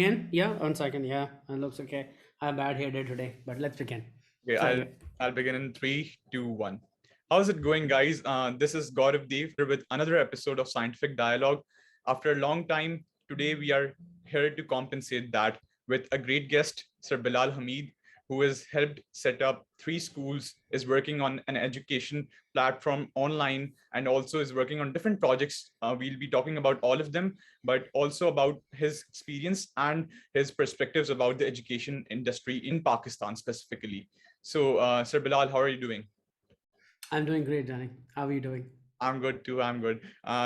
Again, yeah, 1 second, yeah, it looks okay. I have bad hair day today, but let's begin. Okay, It's all I'll good. I'll begin in 3, 2, 1. How's it going, guys? This is Gaurav Dev with another episode of Scientific Dialogue. After a long time, today we are here to compensate that with a great guest, Sir Bilal Hameed, who has helped set up 3 schools, is working on an education platform online, and also is working on different projects. We'll be talking about all of them, but also about his experience and his perspectives about the education industry in Pakistan specifically. So, Sir Bilal, how are you doing? I'm doing great, Danny. How are you doing? I'm good too. I'm good.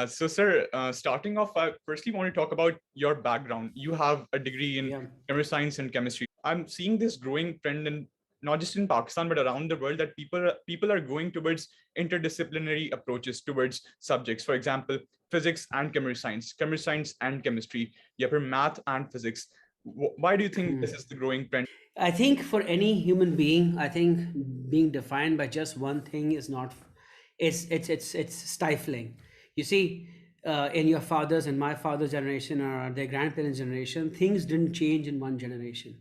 So, sir, starting off, I firstly want to talk about your background. You have a degree in Yeah. computer science and chemistry. I'm seeing this growing trend in not just in Pakistan but around the world that people are going towards interdisciplinary approaches towards subjects. For example, physics and computer science and chemistry, yeah, for math and physics. Why do you think Hmm. this is the growing trend? I think for any human being, I think being defined by just one thing is not, it's stifling. You see, in your father's and my father's generation or their grandparents' generation, things didn't change in one generation.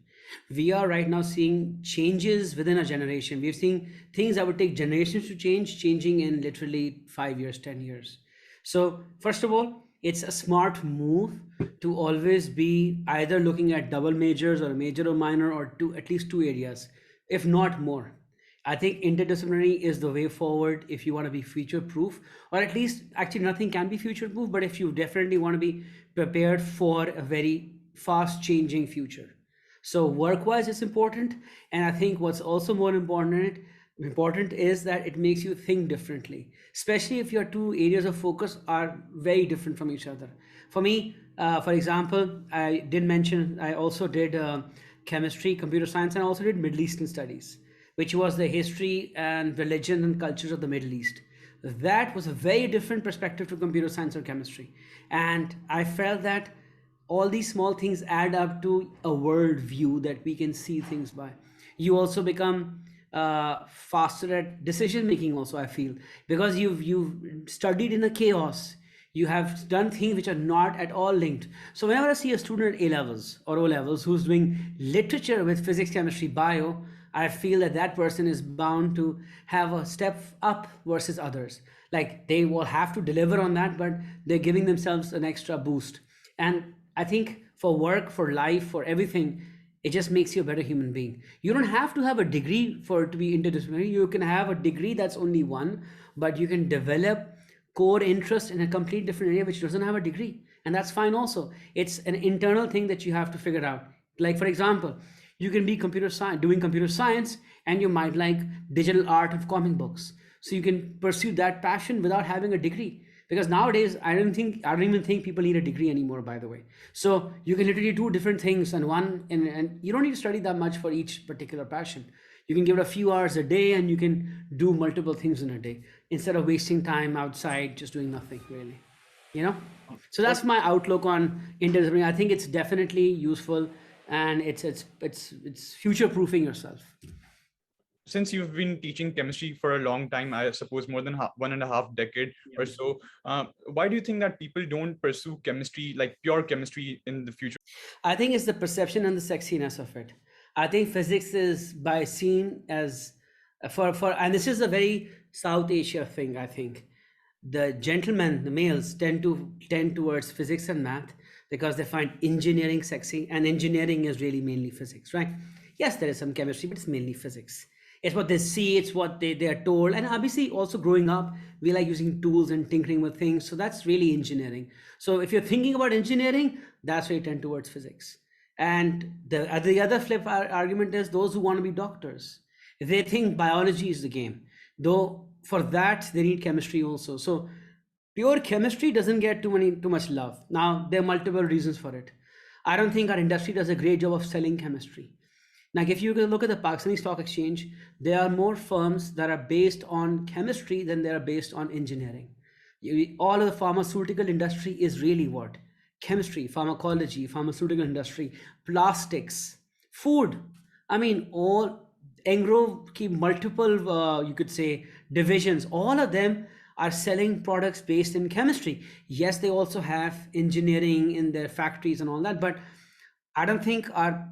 We are right now seeing changes within a generation. We've seen things that would take generations to change, changing in literally 5 years, 10 years. So, first of all, it's a smart move to always be either looking at double majors or a major or minor or two, at least two areas, if not more. I think interdisciplinary is the way forward if you want to be future proof, or at least actually nothing can be future proof, but if you definitely want to be prepared for a very fast changing future. So work wise, it's important. And I think what's also more important is that it makes you think differently, especially if your two areas of focus are very different from each other. For me, for example, I did mention I also did chemistry, computer science, and I also did Middle Eastern studies, which was the history and religion and cultures of the Middle East. That was a very different perspective to computer science or chemistry. And I felt that all these small things add up to a world view that we can see things by. You also become faster at decision making also, I feel, because you've studied in a chaos. You have done things which are not at all linked. So whenever I see a student at A levels or O levels who's doing literature with physics, chemistry, bio, I feel that that person is bound to have a step up versus others. Like they will have to deliver on that, but they're giving themselves an extra boost. And I think for work, for life, for everything, it just makes you a better human being. You don't have to have a degree for it to be interdisciplinary. You can have a degree that's only one, but you can develop core interest in a complete different area which doesn't have a degree. And that's fine also. It's an internal thing that you have to figure out. Like, for example, you can be computer science doing computer science and you might like digital art of comic books. So you can pursue that passion without having a degree, because nowadays I don't even think people need a degree anymore, by the way. So you can literally do different things, and you don't need to study that much for each particular passion. You can give it a few hours a day and you can do multiple things in a day instead of wasting time outside just doing nothing really, you know. So Okay. that's my outlook on interdisciplinary. I think it's definitely useful, and it's future proofing yourself. Since you've been teaching chemistry for a long time, I suppose more than 1.5 decade or so, why do you think that people don't pursue chemistry, like pure chemistry, in the future? I think it's the perception and the sexiness of it. I think physics is by seen as for and this is a very South Asia thing. I think the gentlemen, the males, tend towards physics and math because they find engineering sexy, and engineering is really mainly physics, right? Yes, there is some chemistry, but it's mainly physics. It's what they see, it's what they are told. And obviously, also growing up, we like using tools and tinkering with things. So that's really engineering. So if you're thinking about engineering, that's where you tend towards physics. And the other argument is those who want to be doctors. They think biology is the game, though for that they need chemistry also. So pure chemistry doesn't get too much love. Now there are multiple reasons for it. I don't think our industry does a great job of selling chemistry. Like if you look at the Pakistani Stock Exchange, there are more firms that are based on chemistry than they are based on engineering. All of the pharmaceutical industry is really what? Chemistry, pharmacology, pharmaceutical industry, plastics, food. I mean, all Engro keep multiple, you could say, divisions. All of them are selling products based in chemistry. Yes, they also have engineering in their factories and all that, but I don't think our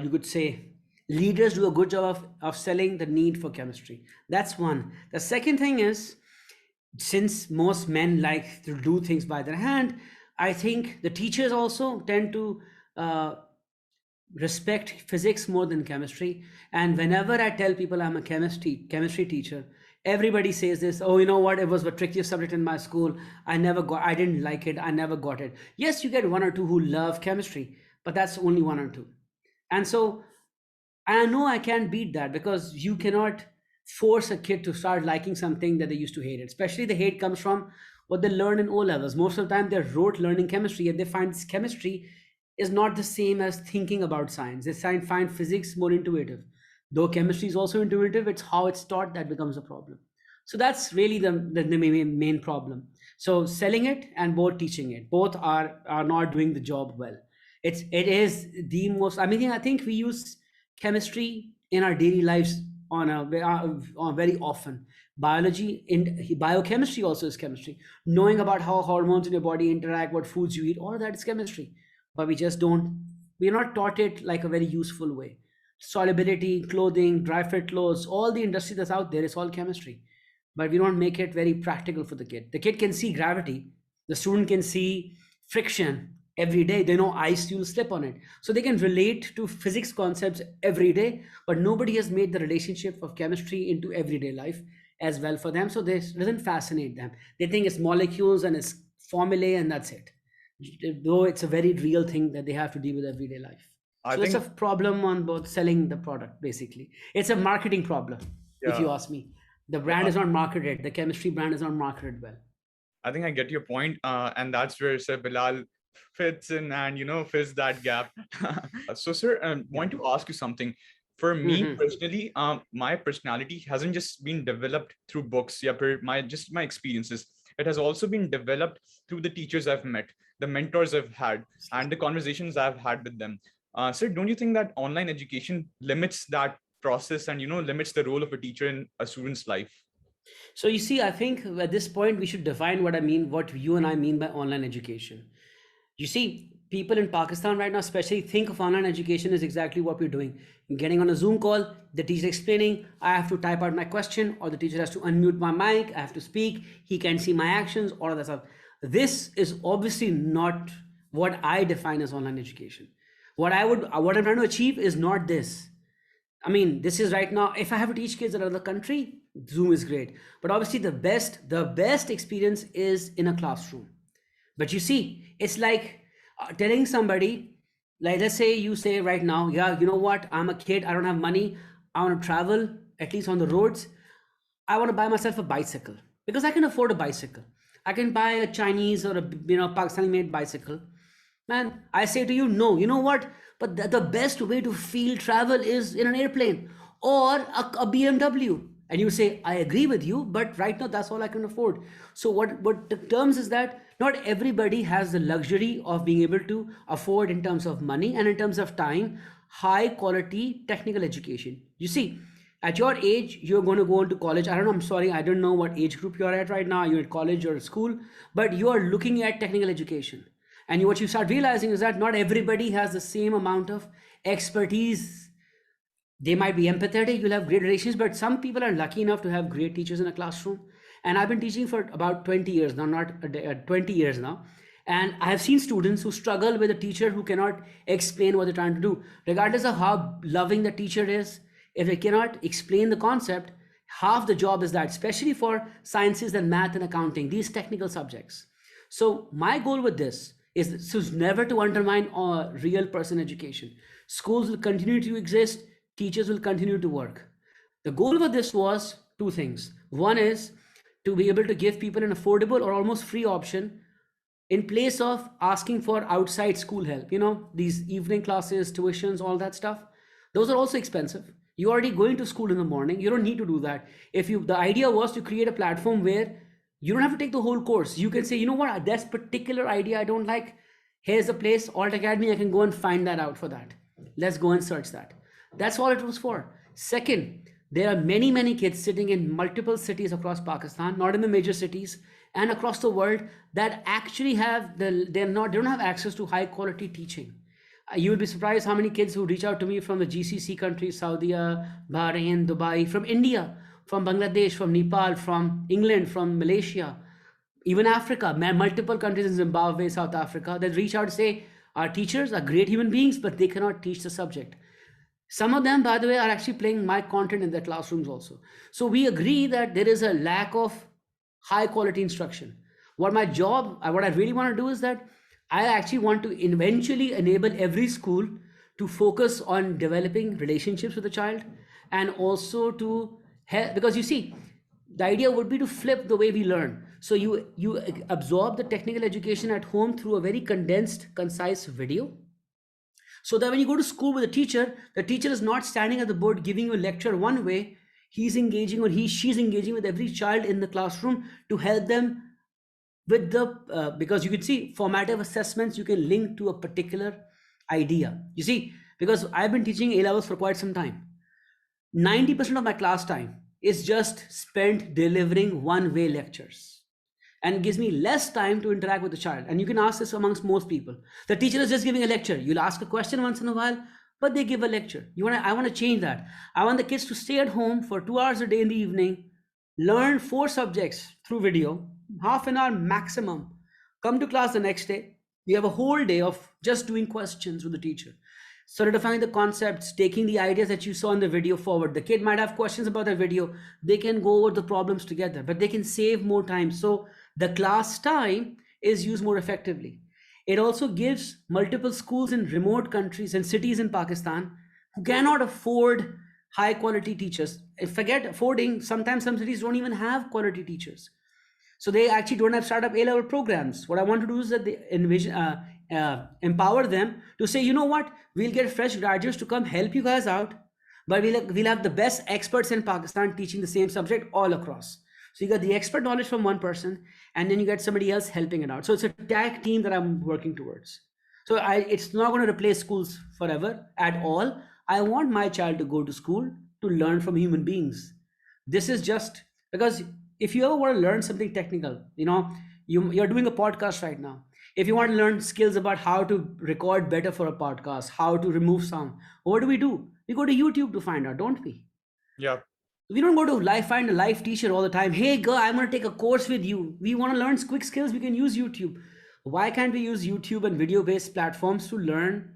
you could say leaders do a good job of selling the need for chemistry. That's one. The second thing is, since most men like to do things by their hand, I think the teachers also tend to uh, respect physics more than chemistry. And whenever I tell people I'm a chemistry teacher, everybody says this, oh, you know what, it was the trickiest subject in my school. I didn't like it, I never got it. Yes, you get one or two who love chemistry, but that's only one or two. And so I know I can't beat that, because you cannot force a kid to start liking something that they used to hate it. Especially the hate comes from what they learn in O levels. Most of the time, they're rote learning chemistry, and they find this chemistry is not the same as thinking about science. They find physics more intuitive. Though chemistry is also intuitive, it's how it's taught that becomes a problem. So that's really the main problem. So selling it and both teaching it, both are not doing the job well. It is the most. I think we use chemistry in our daily lives on very often. Biology in biochemistry also is chemistry. Knowing about how hormones in your body interact, what foods you eat, all of that is chemistry. But we just don't. We're not taught it like a very useful way. Solubility, clothing, dry fit clothes, all the industry that's out there is all chemistry. But we don't make it very practical for the kid. The kid can see gravity. The student can see friction every day. They know ice, you'll slip on it. So they can relate to physics concepts every day, but nobody has made the relationship of chemistry into everyday life as well for them. So this doesn't fascinate them. They think it's molecules and it's formulae and that's it. Though it's a very real thing that they have to deal with everyday life. I So that's a think, problem on both selling the product, basically. It's a marketing problem, if yeah, you ask me. The brand yeah, is not marketed, the chemistry brand is not marketed well. I think I get your point, and that's where Sir Bilal fits in and fills that gap. So, sir, Yeah. want to ask you something. For me Hmm. personally, my personality hasn't just been developed through books, yeah, per my experiences. It has also been developed through the teachers I've met, the mentors I've had, and the conversations I've had with them. Sir, don't you think that online education limits that process and limits the role of a teacher in a student's life? So you see, I think at this point we should define what you and I mean by online education. You see, people in Pakistan right now, especially, think of online education as exactly what we're doing. Getting on a Zoom call, the teacher explaining, I have to type out my question, or the teacher has to unmute my mic, I have to speak, he can see my actions, all of that stuff. This is obviously not what I define as online education. What I'm trying to achieve is not this. I mean, this is right now. If I have to teach kids in another country, Zoom is great. But obviously, the best experience is in a classroom. But you see, it's like telling somebody, like, let's say you say right now, yeah, you know what? I'm a kid. I don't have money. I want to travel, at least on the roads. I want to buy myself a bicycle because I can afford a bicycle. I can buy a Chinese or a Pakistani made bicycle. Man, I say to you, no. You know what? But the best way to feel travel is in an airplane or a BMW. And you say, I agree with you, but right now that's all I can afford. So what the terms is that not everybody has the luxury of being able to afford, in terms of money and in terms of time, high quality technical education. You see, at your age, you're going to go into college. I don't know, I'm sorry, I don't know what age group you're at right now. You're at college or at school, but you are looking at technical education. And what you start realizing is that not everybody has the same amount of expertise. They might be empathetic, you'll have great relations, but some people are lucky enough to have great teachers in a classroom. And I've been teaching for about 20 years now, not 20 years now. And I have seen students who struggle with a teacher who cannot explain what they're trying to do. Regardless of how loving the teacher is, if they cannot explain the concept, half the job is that, especially for sciences and math and accounting, these technical subjects. So my goal with this is never to undermine real person education. Schools will continue to exist, teachers will continue to work. The goal of this was two things. One is to be able to give people an affordable or almost free option in place of asking for outside school help. These evening classes, tuitions, all that stuff, those are also expensive. You're already going to school in the morning, you don't need to do that. If you The idea was to create a platform where you don't have to take the whole course. You can say, you know what, that's particular idea I don't like, here's a place, Alt Academy, I can go and find that out for that. Let's go and search that. That's all it was for. Second, there are many kids sitting in multiple cities across Pakistan, not in the major cities, and across the world that actually have they don't have access to high quality teaching. You will be surprised how many kids who reach out to me from the GCC countries, Saudi, Bahrain, Dubai, from India, from Bangladesh, from Nepal, from England, from Malaysia, even Africa, multiple countries in Zimbabwe, South Africa, that reach out to say, our teachers are great human beings, but they cannot teach the subject. Some of them, by the way, are actually playing my content in their classrooms also. So we agree that there is a lack of high quality instruction. What I really want to do is that I actually want to eventually enable every school to focus on developing relationships with the child, and also to help, because you see, the idea would be to flip the way we learn. So you absorb the technical education at home through a very condensed, concise video, so that when you go to school with the teacher is not standing at the board giving you a lecture one way. He's engaging, or she's engaging with every child in the classroom to help them with the because you can see formative assessments you can link to a particular idea. You see, because I've been teaching A levels for quite some time, 90% of my class time is just spent delivering one-way lectures, and gives me less time to interact with the child. And you can ask this amongst most people. The teacher is just giving a lecture. You'll ask a question once in a while, but they give a lecture. I want to change that. I want the kids to stay at home for 2 hours a day in the evening, learn 4 subjects through video, half an hour maximum, come to class the next day. You have a whole day of just doing questions with the teacher, solidifying the concepts, taking the ideas that you saw in the video forward. The kid might have questions about the video. They can go over the problems together, but they can save more time. So the class time is used more effectively. It also gives multiple schools in remote countries and cities in Pakistan who cannot afford high quality teachers. Forget affording, sometimes some cities don't even have quality teachers. So they actually don't have startup A-level programs. What I want to do is that they empower them to say, you know what, we'll get fresh graduates to come help you guys out, but we'll have the best experts in Pakistan teaching the same subject all across. So you got the expert knowledge from one person, and then you get somebody else helping it out. So it's a tag team that I'm working towards. So it's not going to replace schools forever at all. I want my child to go to school to learn from human beings. This is just because if you ever want to learn something technical, you're doing a podcast right now. If you want to learn skills about how to record better for a podcast, how to remove sound, what do? We go to YouTube to find out, don't we? Yeah. We don't go to find a live teacher all the time. Hey girl, I'm going to take a course with you. We want to learn quick skills. We can use YouTube. Why can't we use YouTube and video based platforms to learn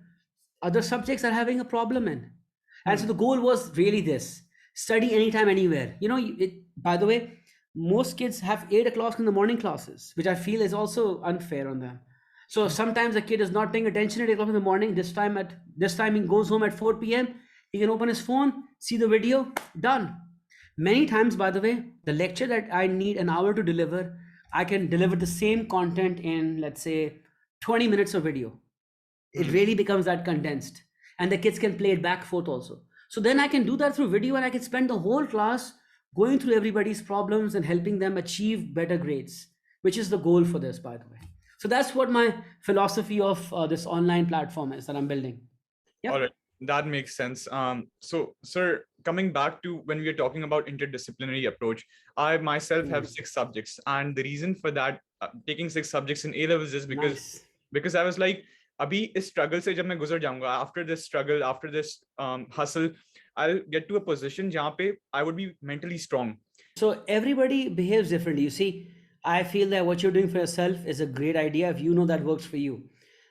other subjects that are having a problem in? And so the goal was really this: study anytime, anywhere. By the way, most kids have 8 o'clock in the morning classes, which I feel is also unfair on them. So sometimes a kid is not paying attention at 8 o'clock in the morning. This time he goes home at 4 p.m. He can open his phone, see the video, done. Many times, by the way, the lecture that I need an hour to deliver, I can deliver the same content in, let's say, 20 minutes of video. It really becomes that condensed, and the kids can play it back forth also. So then I can do that through video, and I can spend the whole class going through everybody's problems and helping them achieve better grades, which is the goal for this, by the way. So that's what my philosophy of this online platform is that I'm building. Yeah. All right. That makes sense. So, sir, coming back to when we are talking about interdisciplinary approach, I myself have 6 subjects, and the reason for that, taking 6 subjects in A levels, is because I was like, abhi is struggle se jab main guzar jaunga, after this struggle, after this hustle, I'll get to a position jahan pe I would be mentally strong. So everybody behaves differently. You see, I feel that what you're doing for yourself is a great idea if you know that works for you.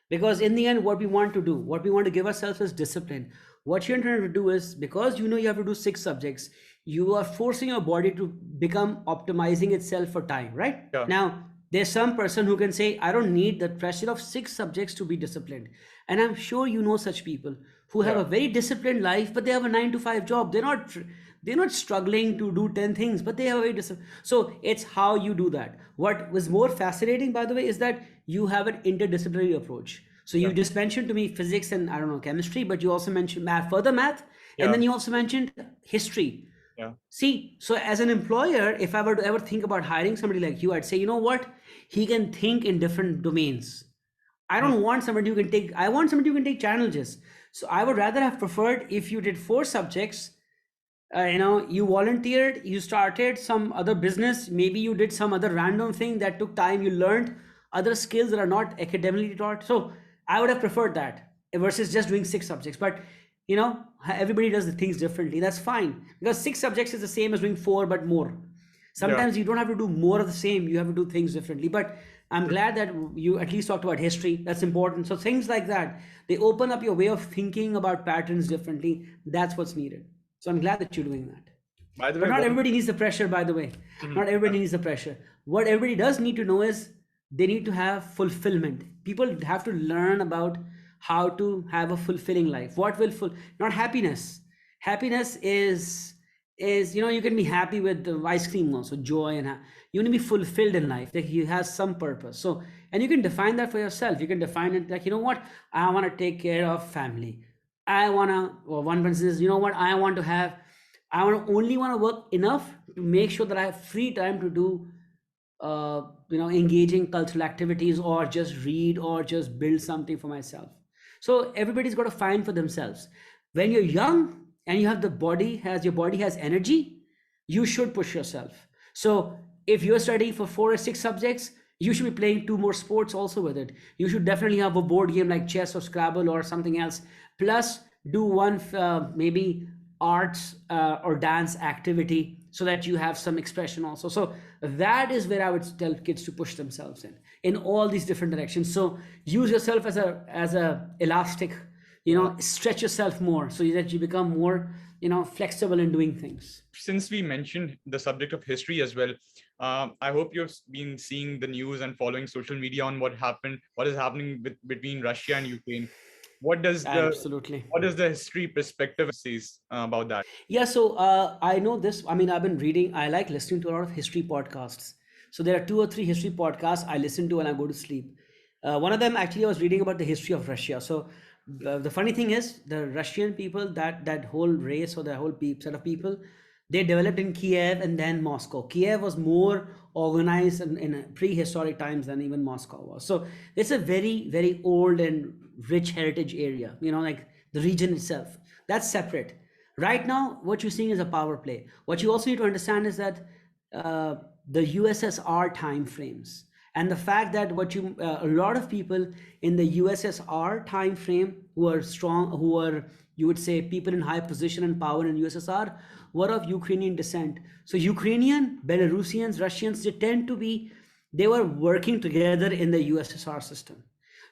Because in the end, what we want to give ourselves is discipline. What you're trying to do is, because you have to do 6 subjects, you are forcing your body to become optimizing itself for time, right? Yeah. Now, there's some person who can say, I don't need the pressure of 6 subjects to be disciplined. And I'm sure you know such people who have a very disciplined life, but they have a 9 to 5 job. They're not struggling to do 10 things, but they have a very disciplined. So it's how you do that. What was more fascinating, by the way, is that you have an interdisciplinary approach. So you just mentioned to me physics and chemistry, but you also mentioned math, and then you also mentioned history. Yeah. See, so as an employer, if I were to ever think about hiring somebody like you, I'd say, you know what? He can think in different domains. I don't want somebody who can take, I want somebody who can take challenges. So I would rather have preferred if you did 4 subjects, You volunteered, you started some other business, maybe you did some other random thing that took time, you learned other skills that are not academically taught. So I would have preferred that versus just doing 6 subjects. But everybody does the things differently. That's fine, because 6 subjects is the same as doing four but more. Yeah. Sometimes you don't have to do more of the same, you have to do things differently. But I'm glad that you at least talked about history. That's important. So things like that, they open up your way of thinking about patterns differently. That's what's needed. So I'm glad that you're doing that. By the But way, not one. everybody needs the pressure, by the way. Mhm. Not everybody needs the pressure. What everybody does need to know is they need to have fulfillment. People have to learn about how to have a fulfilling life. What will not happiness. Happiness is you can be happy with the ice cream also, joy, and you want to be fulfilled in life. Like you have some purpose. So, and you can define that for yourself. You can define it like, what, I want to take care of family. I want to, or one person says, what, I only want to work enough to make sure that I have free time to do, engaging cultural activities, or just read, or just build something for myself. So everybody's got to find for themselves. When you're young and your body has energy, you should push yourself. So if you're studying for 4 or 6 subjects, you should be playing 2 more sports also with it. You should definitely have a board game like chess or Scrabble or something else. Plus, do one maybe arts or dance activity, so that you have some expression also. So that is where I would tell kids to push themselves in all these different directions. So use yourself as a elastic, stretch yourself more so that you become more flexible in doing things. Since we mentioned the subject of history as well, I hope you've been seeing the news and following social media on what is happening between Russia and Ukraine. What does the Absolutely. what does the history perspective says about that? Yeah, so I know this. I mean, I've been reading, I like listening to a lot of history podcasts. So there are 2 or 3 history podcasts I listen to when I go to sleep. One of them, actually, I was reading about the history of Russia. So the funny thing is, the Russian people, that whole race, or the whole set of people, they developed in Kiev and then Moscow. Kiev was more organized in prehistoric times than even Moscow was. So it's a very, very old and rich heritage area, like the region itself. That's separate. Right now, what you're seeing is a power play. What you also need to understand is that the USSR time frames, and the fact that a lot of people in the USSR time frame who are strong, who are, you would say, people in high position and power in USSR, were of Ukrainian descent. So Ukrainian, Belarusians, Russians, they were working together in the USSR system.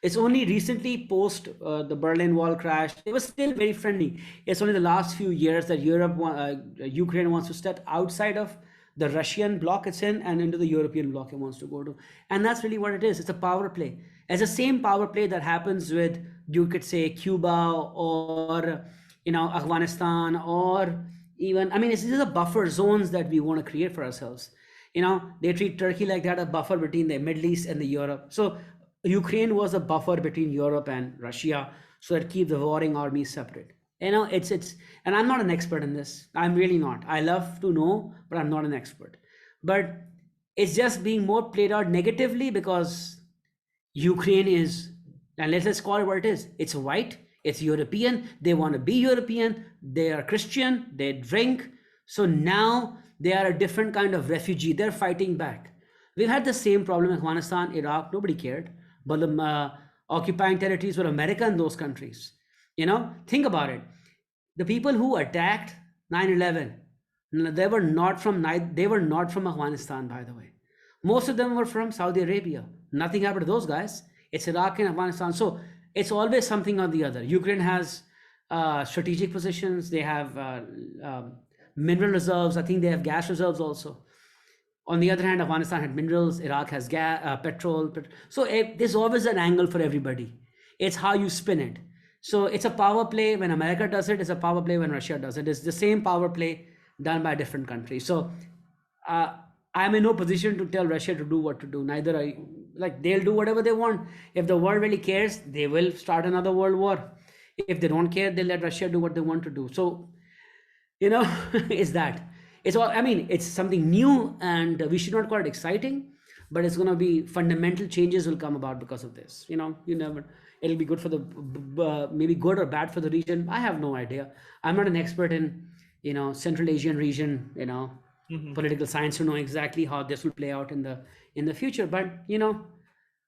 It's only recently, post the Berlin Wall crash, they were still very friendly. It's only the last few years that Ukraine wants to step outside of the Russian bloc it's in and into the European bloc it wants to go to. And that's really what it is. It's a power play. It's the same power play that happens with, you could say, Cuba, or Afghanistan, or even, I mean, these are buffer zones that we want to create for ourselves. They treat Turkey like that, a buffer between the Middle East and the Europe. So Ukraine was a buffer between Europe and Russia, so that keep the warring armies separate. It's and I'm not an expert in this. I'm really not. I love to know, but I'm not an expert. But it's just being more played out negatively because Ukraine is, and let's call it what it is. It's white, it's European, they want to be European, they are Christian, they drink. So now they are a different kind of refugee. They're fighting back. We've had the same problem in Afghanistan, Iraq, nobody cared. But the occupying territories were America in those countries. Think about it. The people who attacked 9/11, they were not from Afghanistan, by the way. Most of them were from Saudi Arabia. Nothing happened to those guys. It's Iraq and Afghanistan. So it's always something or the other. Ukraine has strategic positions. They have mineral reserves. I think they have gas reserves also. On the other hand, Afghanistan had minerals. Iraq has gas, petrol. So there's always an angle for everybody. It's how you spin it. So it's a power play when America does it. It's a power play when Russia does it. It's the same power play done by different countries. So I'm in no position to tell Russia to do what to do. Neither I, like, they'll do whatever they want. If the world really cares, they will start another world war. If they don't care, they'll let Russia do what they want to do. So, is that. It's all, I mean, it's something new, and we should not call it exciting, but it's going to be fundamental changes will come about because of this. You never, it'll be good for the, maybe good or bad for the region. I have no idea. I'm not an expert in, Central Asian region, Mhm. political science to know exactly how this will play out in the future. But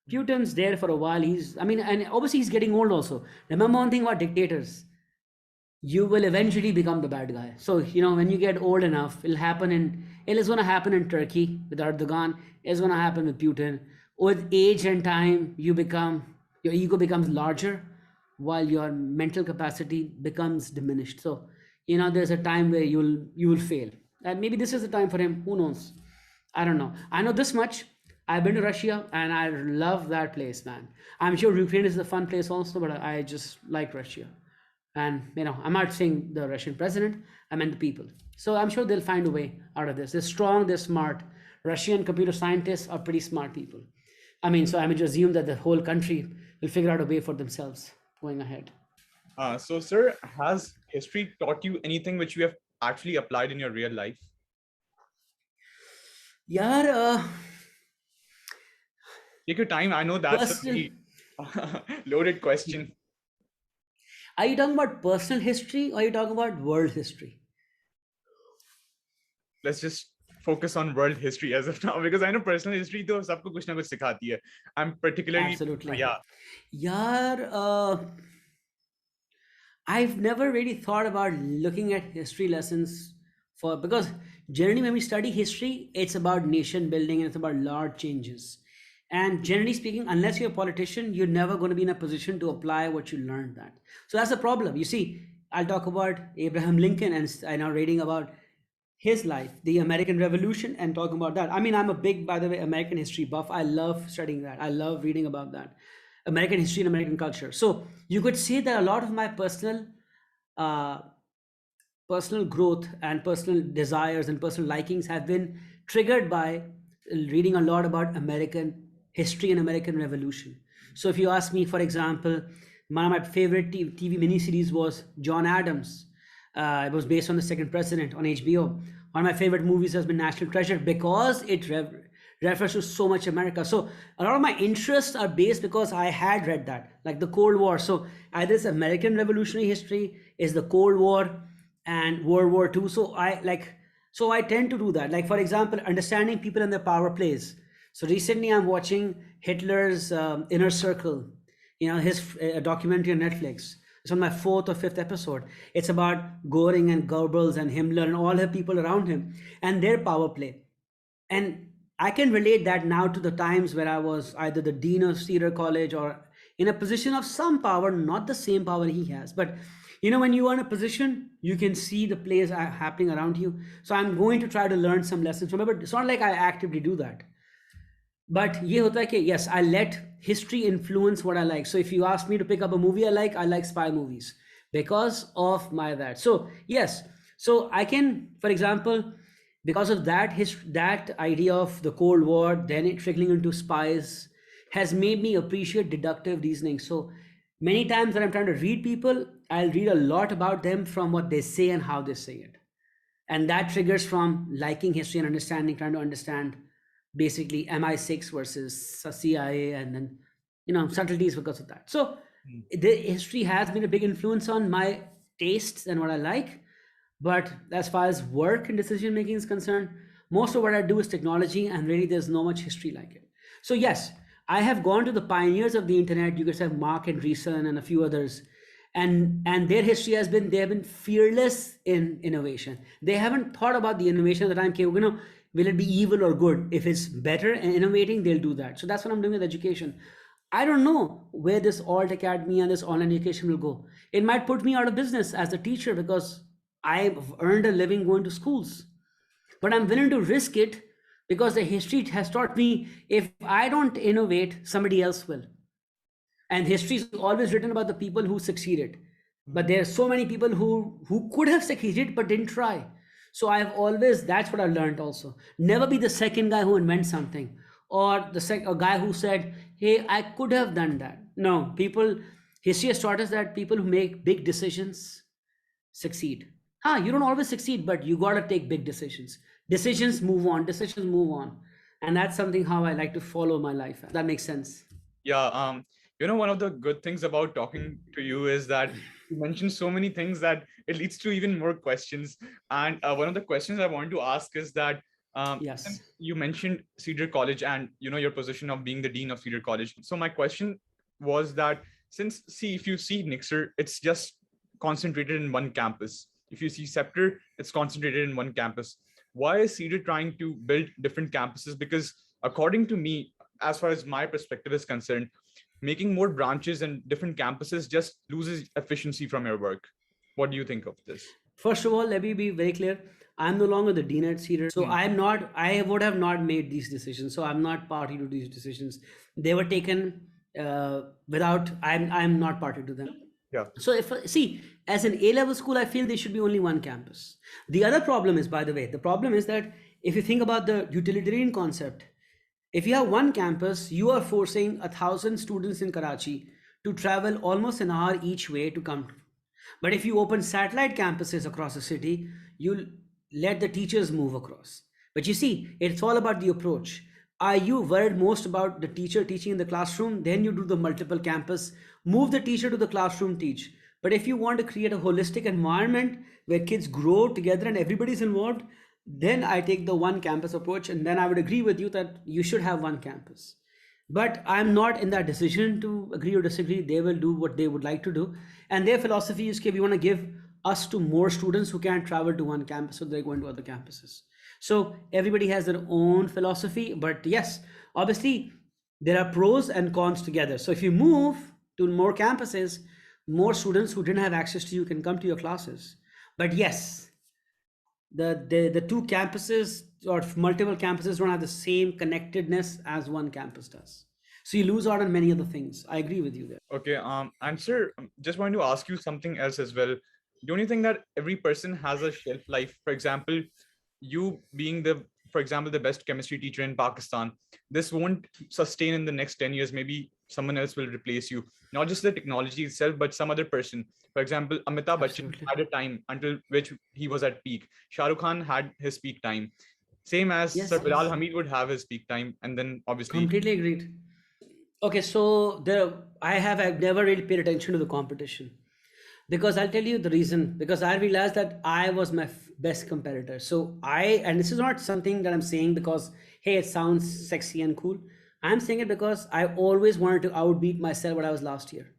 Putin's there for a while. And obviously he's getting old also. Remember one thing about dictators: you will eventually become the bad guy. So, when you get old enough, it is going to happen in Turkey with Erdogan. It's going to happen with Putin. With age and time, your ego becomes larger while your mental capacity becomes diminished. So, there's a time where you will fail. And maybe this is the time for him. Who knows? I don't know. I know this much. I've been to Russia and I love that place, man. I'm sure Ukraine is a fun place also, but I just like Russia. And I'm not saying the Russian president, I meant the people. So I'm sure they'll find a way out of this. They're strong, they're smart. Russian computer scientists are pretty smart people. So I would assume that the whole country will figure out a way for themselves going ahead. So, sir, has history taught you anything which you have actually applied in your real life? Yeah, Take your time. I know that's a personal. very loaded question. Are you talking about personal history or are you talking about world history? Let's just focus on world history as of now, because I know personal history to sabko kuch na kuch sikhati hai. I'm particularly, Absolutely. yeah. Yeah, I've never really thought about looking at history lessons because generally when we study history, it's about nation building and it's about large changes. And generally speaking, unless you're a politician, you're never going to be in a position to apply what you learned that. So that's the problem. You see, I'll talk about Abraham Lincoln and I now reading about his life, the American Revolution, and talking about that. I'm a big, by the way, American history buff. I love studying that. I love reading about that, American history and American culture. So you could say that a lot of my uh, personal growth and personal desires and personal likings have been triggered by reading a lot about American history and American Revolution. So if you ask me, for example, one of my favorite TV miniseries was John Adams. It was based on the second president on HBO. One of my favorite movies has been National Treasure because it refers to so much America. So a lot of my interests are based because I had read that, like the Cold War. So either it's American Revolutionary history, is the Cold War, and World War II. So I tend to do that. Like for example, understanding people and their power plays. So recently I'm watching Hitler's Inner Circle. His documentary on Netflix. It's on my fourth or fifth episode. It's about Goring and Goebbels and Himmler and all the people around him and their power play. And I can relate that now to the times where I was either the dean of Cedar College or in a position of some power, not the same power he has. But when you are in a position, you can see the plays happening around you. So I'm going to try to learn some lessons from it, but it's not like I actively do that. But ये होता है कि yes, I let history influence what I like. So if you ask me to pick up a movie I like spy movies because of my that. So yes, so I can, for example, because of that idea of the Cold War, then it trickling into spies, has made me appreciate deductive reasoning. So many times when I'm trying to read people, I'll read a lot about them from what they say and how they say it, and that triggers from liking history and understanding, trying to understand basically MI6 versus CIA, and then subtleties because of that. So Mm. the history has been a big influence on my tastes and what I like. But as far as work and decision making is concerned, most of what I do is technology, and really there's no much history like it. So yes, I have gone to the pioneers of the internet. You could say Mark and Andreessen and a few others, and their history has been, they have been fearless in innovation. They haven't thought about the innovation at the time. Okay, will it be evil or good? If it's better and innovating, they'll do that. So that's what I'm doing with education. I don't know where this alt academy and this online education will go. It might put me out of business as a teacher because I've earned a living going to schools. But I'm willing to risk it because the history has taught me if I don't innovate, somebody else will. And history is always written about the people who succeeded, but there are so many people who could have succeeded but didn't try. So I've always, that's what I learned also. Never be the second guy who invents something, or a guy who said, hey, I could have done that. No, history has taught us that people who make big decisions succeed. You don't always succeed, but you got to take big decisions. Decisions move on. And that's something how I like to follow my life. That makes sense. Yeah. One of the good things about talking to you is that You mentioned so many things that it leads to even more questions. And one of the questions I want to ask is that Yes. since you mentioned Cedar College and your position of being the dean of Cedar College, so my question was that, since, see, if you see Nixer, it's just concentrated in one campus. If you see Scepter, it's concentrated in one campus. Why is Cedar trying to build different campuses? Because according to me, as far as my perspective is concerned, making more branches and different campuses just loses efficiency from your work. What do you think of this? First of all, let me be very clear. I'm no longer the dean at Cedar, so Hmm. I would have not made these decisions. So I'm not party to these decisions. They were taken without. I'm not party to them. Yeah. So if see, as an A level school, I feel there should be only one campus. The other problem is, by the way, the problem is that if you think about the utilitarian concept, if you have one campus, you are forcing 1,000 students in Karachi to travel almost an hour each way to come. But if you open satellite campuses across the city, you let the teachers move across. But you see, it's all about the approach. Are you worried most about the teacher teaching in the classroom? Then you do the multiple campus, move the teacher to the classroom, teach. But if you want to create a holistic environment where kids grow together and everybody's involved, then I take the one campus approach, and then I would agree with you that you should have one campus. But I'm not in that decision to agree or disagree. They will do what they would like to do, and their philosophy is, okay, we want to give us to more students who can't travel to one campus, so they're going to other campuses. So everybody has their own philosophy, but yes, obviously there are pros and cons together. So if you move to more campuses, more students who didn't have access to you can come to your classes. But yes, the two campuses or multiple campuses don't have the same connectedness as one campus does, so you lose out on many other things. I agree with you there. Okay. And sir, just want to ask you something else as well. Don't you think that every person has a shelf life? For example, you being for example, the best chemistry teacher in Pakistan, this won't sustain in the next 10 years. Maybe someone else will replace you. Not just the technology itself, but some other person. For example, Amitabh Bachchan Absolutely. had a time until which he was at peak. Shah Rukh Khan had his peak time. Same as Sir Yes, Bilal yes, Hameed would have his peak time, and then obviously, completely agreed. Okay, so I've never really paid attention to the competition, because I'll tell you the reason. Because I realized that I was my best competitor. So and this is not something that I'm saying because, hey, it sounds sexy and cool. I'm saying it because I always wanted to outbeat myself what I was last year.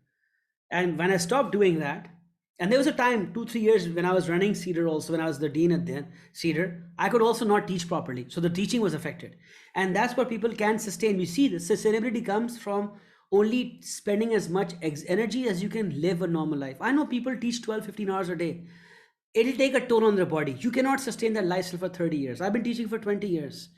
And when I stopped doing that, and there was a time, 2, 3 years, when I was running Cedar, also when I was the dean at then Cedar, I could also not teach properly. So the teaching was affected. And that's what people can sustain. We see the sustainability comes from only spending as much energy as you can live a normal life. I know people teach 12, 15 hours a day. It'll take a toll on their body. You cannot sustain that lifestyle for 30 years. I've been teaching for 20 years.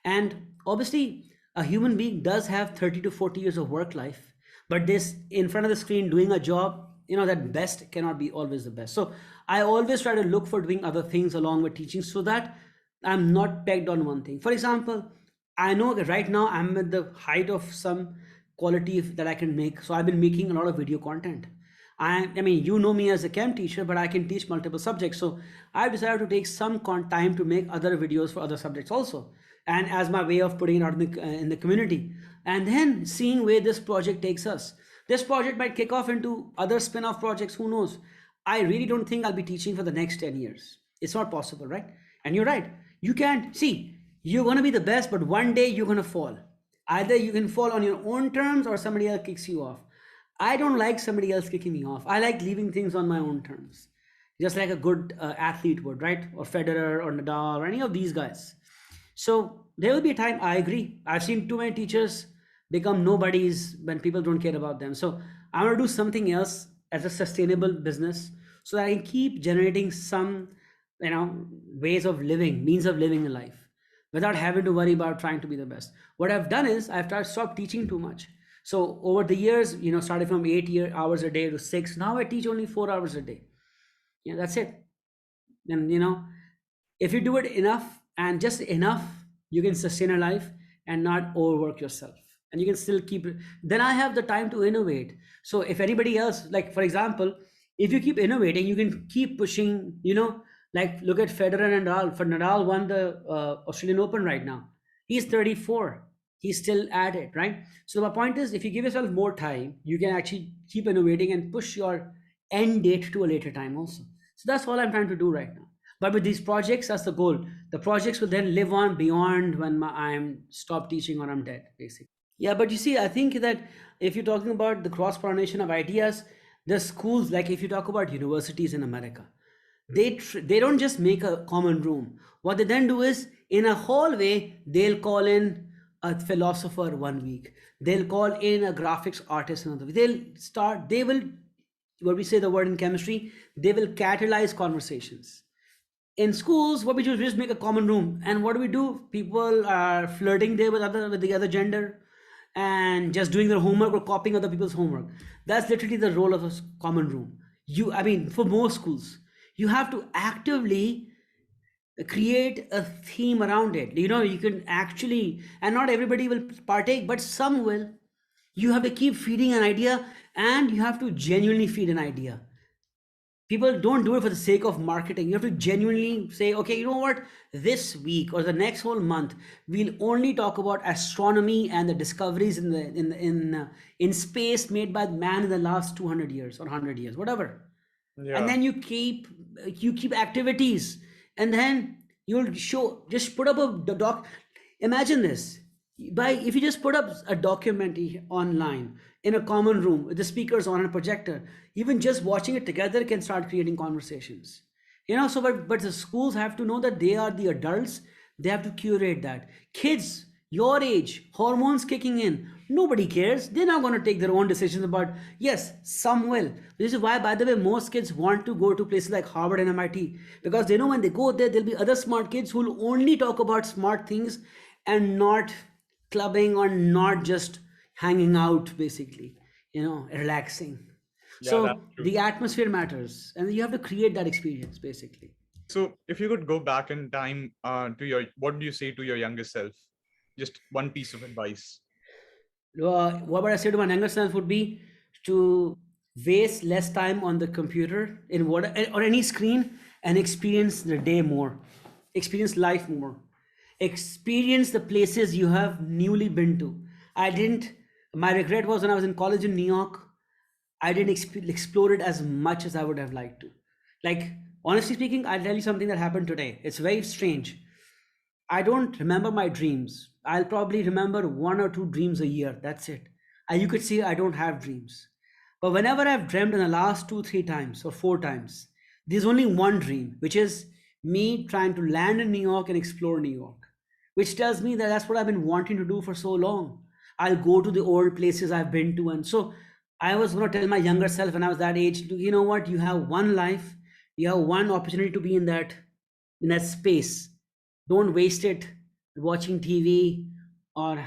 And obviously, a human being does have 30 to 40 years of work life, but this in front of the screen doing a job, that best cannot be always the best. So I always try to look for doing other things along with teaching, so that I'm not pegged on one thing. For example, I know that right now I'm at the height of some quality that I can make. So I've been making a lot of video content. I mean, you know me as a chem teacher, but I can teach multiple subjects. So I've decided to take some time to make other videos for other subjects also, and as my way of putting it out in the community, and then seeing where this project takes us. This project might kick off into other spin-off projects. Who knows? I really don't think I'll be teaching for the next 10 years. It's not possible, right? And you're right. You can't see. You're going to be the best, but one day you're going to fall. Either you can fall on your own terms or somebody else kicks you off. I don't like somebody else kicking me off. I like leaving things on my own terms, just like a good athlete would, right? Or Federer or Nadal or any of these guys. So there will be a time, I agree. I've seen too many teachers become nobodies when people don't care about them. So I want to do something else as a sustainable business, so that I can keep generating some, ways of living, means of living in life, without having to worry about trying to be the best. What I've done is I've tried to stop teaching too much. So over the years, started from 8 hours a day to 6. Now I teach only 4 hours a day. Yeah, that's it. And if you do it enough and just enough, you can sustain a life and not overwork yourself, and you can still keep it. Then I have the time to innovate. So if anybody else, like for example, if you keep innovating, you can keep pushing. Like look at Federer and Nadal. For Nadal won the Australian Open right now. He's 34. He's still at it, right? So my point is, if you give yourself more time, you can actually keep innovating and push your end date to a later time also. So that's all I'm trying to do right now. But with these projects, that's the goal. The projects will then live on beyond when I'm stopped teaching or I'm dead, basically. Yeah, but you see, I think that if you're talking about the cross pollination of ideas, the schools, like if you talk about universities in America, they don't just make a common room. What they then do is in a hallway they'll call in a philosopher one week. They'll call in a graphics artist another week. They will, what we say the word in chemistry, they will catalyze conversations. In schools, what we do is we just make a common room, and what do? People are flirting there with the other gender, and just doing their homework or copying other people's homework. That's literally the role of a common room. I mean, for most schools, you have to actively create a theme around it. You can actually, and not everybody will partake, but some will. You have to keep feeding an idea, and you have to genuinely feed an idea. People don't do it for the sake of marketing. You have to genuinely say, okay, you know what, this week or the next whole month we'll only talk about astronomy and the discoveries in space made by man in the last 200 years or 100 years, whatever. And Yeah. then you keep activities, and then you'll show, just put up the doc. Imagine this, by if you just put up a document online in a common room with the speakers on a projector, even just watching it together can start creating conversations. So but the schools have to know that they are the adults. They have to curate that. Kids your age, hormones kicking in, nobody cares. They're not going to take their own decisions about. Yes, some will. This is why, by the way, most kids want to go to places like Harvard and MIT, because they know when they go there, there'll be other smart kids who will only talk about smart things and not clubbing or not just hanging out, basically, relaxing. Yeah, that's So true. the atmosphere matters, and you have to create that experience, basically. So if you could go back in time to your, what do you say to your younger self? Just one piece of advice. What would I say to my younger self would be to waste less time on the computer in what or any screen, and experience the day more, experience life more, experience the places you have newly been to. I didn't. My regret was when I was in college in New York, I didn't explore it as much as I would have liked to. Like, honestly speaking, I'll tell you something that happened today. It's very strange. I don't remember my dreams. I'll probably remember one or two dreams a year. That's it. And you could see I don't have dreams. But whenever I've dreamt in the last two, three times or four times, there's only one dream, which is me trying to land in New York and explore New York, which tells me that that's what I've been wanting to do for so long. I'll go to the old places I've been to. And so I was going to tell my younger self when I was that age, you know what? You have one life, you have one opportunity to be in that space. Don't waste it watching TV or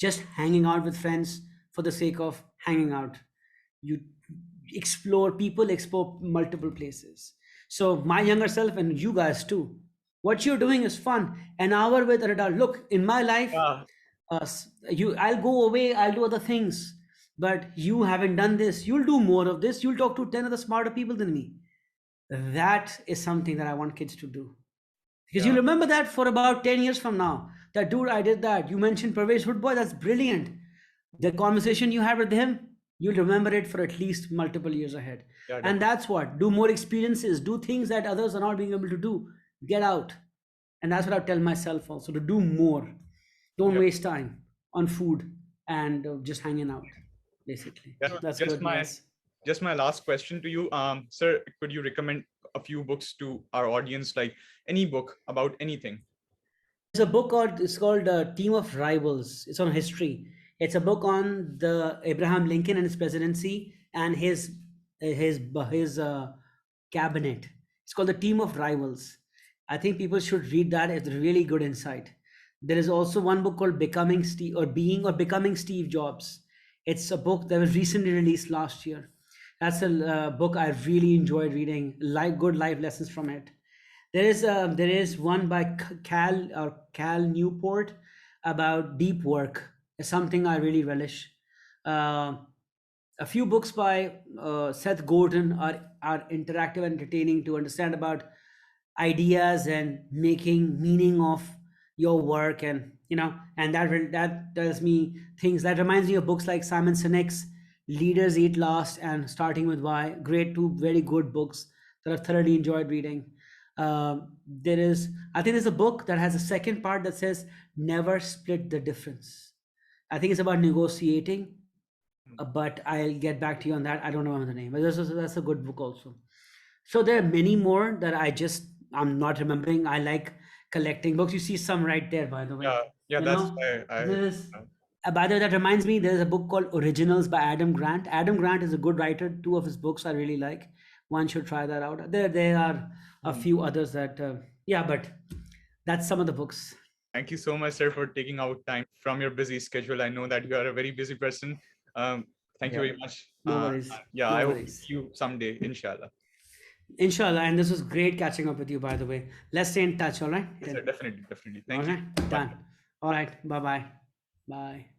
just hanging out with friends for the sake of hanging out. You explore people, explore multiple places. So my younger self and you guys too, what you're doing is fun. An hour with an adult. Look, in my life, Yeah, I'll go away, I'll do other things, but you haven't done this. You'll do more of this. You'll talk to 10 other smarter people than me. That is something that I want kids to do, because you yeah, remember that for about 10 years from now, that dude, I did that. You mentioned Pravesh Woodboy, that's brilliant. The conversation you had with him, you'll remember it for at least multiple years ahead. yeah, And definitely. that's what, do more experiences, do things that others are not being able to do, get out. And that's what I tell myself also, to do more. Don't Yep. waste time on food and just hanging out, basically. So That's good, yes. just my last question to you, sir. Could you recommend a few books to our audience, like any book about anything? There's a book called, it's called Team of Rivals. It's on history. It's a book on the Abraham Lincoln and his presidency and his cabinet. It's called the Team of Rivals. I think people should read that. It's really good insight. There is also one book called Becoming Steve, or Being or Becoming Steve Jobs. It's a book that was recently released last year. That's a book I really enjoyed reading. Good life lessons from it. There is one by Cal Newport about deep work. It's something I really relish. Uh, a few books by Seth Godin are interactive and entertaining to understand about ideas and making meaning of your work, and that tells me things. That reminds me of books like Simon Sinek's Leaders Eat Last and Starting with Why. Great, two very good books that I've thoroughly enjoyed reading. There is, I think there's a book that has a second part that says Never Split the Difference. I think it's about negotiating, but I'll get back to you on that. I don't know the name, but that's a good book also. So there are many more that I'm not remembering. I like collecting books. You see some right there, by the way. Yeah, yeah, You that's know, why there's uh, by the way, that reminds me, there's a book called Originals by Adam Grant. Adam Grant is a good writer. Two of his books I really like. One should try that out. There are a hmm. few others that yeah, but that's some of the books. Thank you so much, sir, for taking out time from your busy schedule. I know that you are a very busy person. Um, Thank you Yeah, very much. no worries, Yeah, no I hope to worries. see you someday, inshallah. Inshallah, and this was great catching up with you, by the way. Let's stay in touch, all right? Yes, sir, Then, definitely, definitely. all Thank you. right, Bye. done. All right, bye bye. Bye.